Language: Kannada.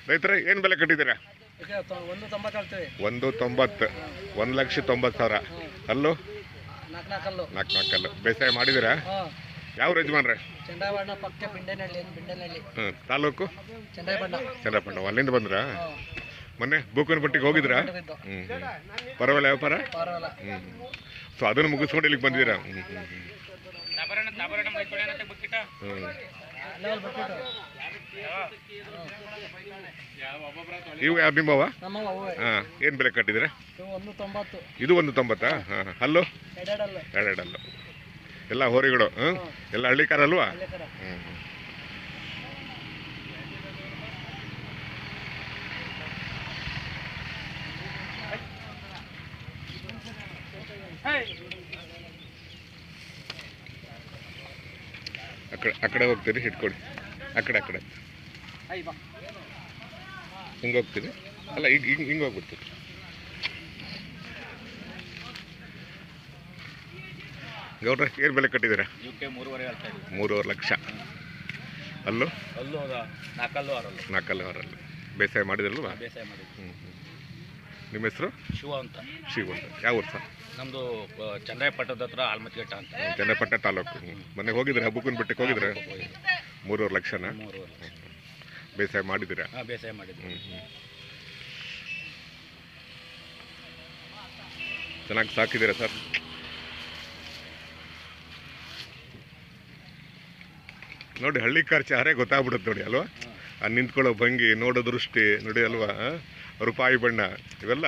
ರೈತರೇ ಏನು ಬೆಲೆ ಕಟ್ಟಿದ್ದೀರಾ? 190. 190. 1,90,000. ಅಲ್ಲೂ 4 ಬೇಸಾಯ ಮಾಡಿದ್ದೀರಾ? ಯಾವ ಯಜಮಾನ್ರೆ? ಚಂದ್ರಬಣ್ಣ ಪಕ್ಕ ಬಿಂಡನಹಳ್ಳಿ. ತಾಲೂಕು ಚಂದ್ರಬಣ್ಣ. ಅಲ್ಲಿಂದ ಬಂದ್ರಾ? ಮೊನ್ನೆ ಬೂಕನಪಟ್ಟಿಗೆ ಹೋಗಿದ್ರಾ? ಪರವಾಗಿಲ್ಲ ವ್ಯಾಪಾರ? ಸೊ ಅದನ್ನು ಮುಗಿಸ್ಕೊಂಡು ಇಲ್ಲಿಗೆ ಬಂದಿದ್ದೀರಾ? ಇವು ಯಾವ ನಿಮ್ಮವ? ಏನು ಬೆಲೆ ಕಟ್ಟಿದ್ದೀರಾ? ಇದು 190. ಅಲ್ಲೂ 2 ಎಲ್ಲ ಹೋರಿಗಳು. ಎಲ್ಲ ಹಳ್ಳಿಕಾರ ಅಲ್ವಾ? ಆ ಕಡೆ ಹೋಗ್ತೀರಿ, ಹಿಡ್ಕೊಡಿ. ಆ ಕಡೆ ಹಿಂಗೆ ಹೋಗ್ತೀರಿ? ಅಲ್ಲ ಈಗ ಹಿಂಗೆ ಹೋಗ್ಬಿಡ್ತೀರಿ. ಗೌಡ್ರೆ ಏನು ಬೆಲೆ ಕಟ್ಟಿದ್ದೀರಾ? 3.5 ಲಕ್ಷ. ಅಲ್ಲೂ 4 ಬೇಸಾಯ ಮಾಡಿದ್ರಲ್ವಾ? ನಿಮ್ಮ ಹೆಸರು? ಶಿವ ಅಂತ. ಯಾವ ಊರು ಸರ್? ನಮ್ಮದು ಚಂದ್ರಾಯಪಟ್ಟಣದ ಹತ್ರ ಆಲ್ಮತಿಘಟ್ಟ ಅಂತ. ಚಂದ್ರಾಯಪಟ್ಟಣ ತಾಲೂಕು. ಮೊನ್ನೆ ಹೋಗಿದ್ರೆ ಹಬ್ಬಕ್ಕನ ಬೆಟ್ಟಕ್ಕೆ ಹೋಗಿದ್ರೆ? 3.5 ಲಕ್ಷನಾ? ಬೇಸಾಯ ಮಾಡಿದ್ದೀರಾ? ಬೇಸಾಯ ಮಾಡಿದ್ವಿ. ಚೆನ್ನಾಗಿ ಸಾಕಿದ್ದೀರಾ ಸರ್? ನೋಡಿ ಹಳ್ಳಿ ಖರ್ಚು ಯಾರೇ ಗೊತ್ತಾಗ್ಬಿಡುತ್ತೆ ನೋಡಿ ಅಲ್ವಾ? ನಿಂತ್ಕೊಳ್ಳೋ ಭಂಗಿ, ನೋಡೋ ದೃಷ್ಟಿ ನೋಡಿ ಅಲ್ವಾ? ರೂಪಾಯಿ ಬಣ್ಣ ಇವೆಲ್ಲ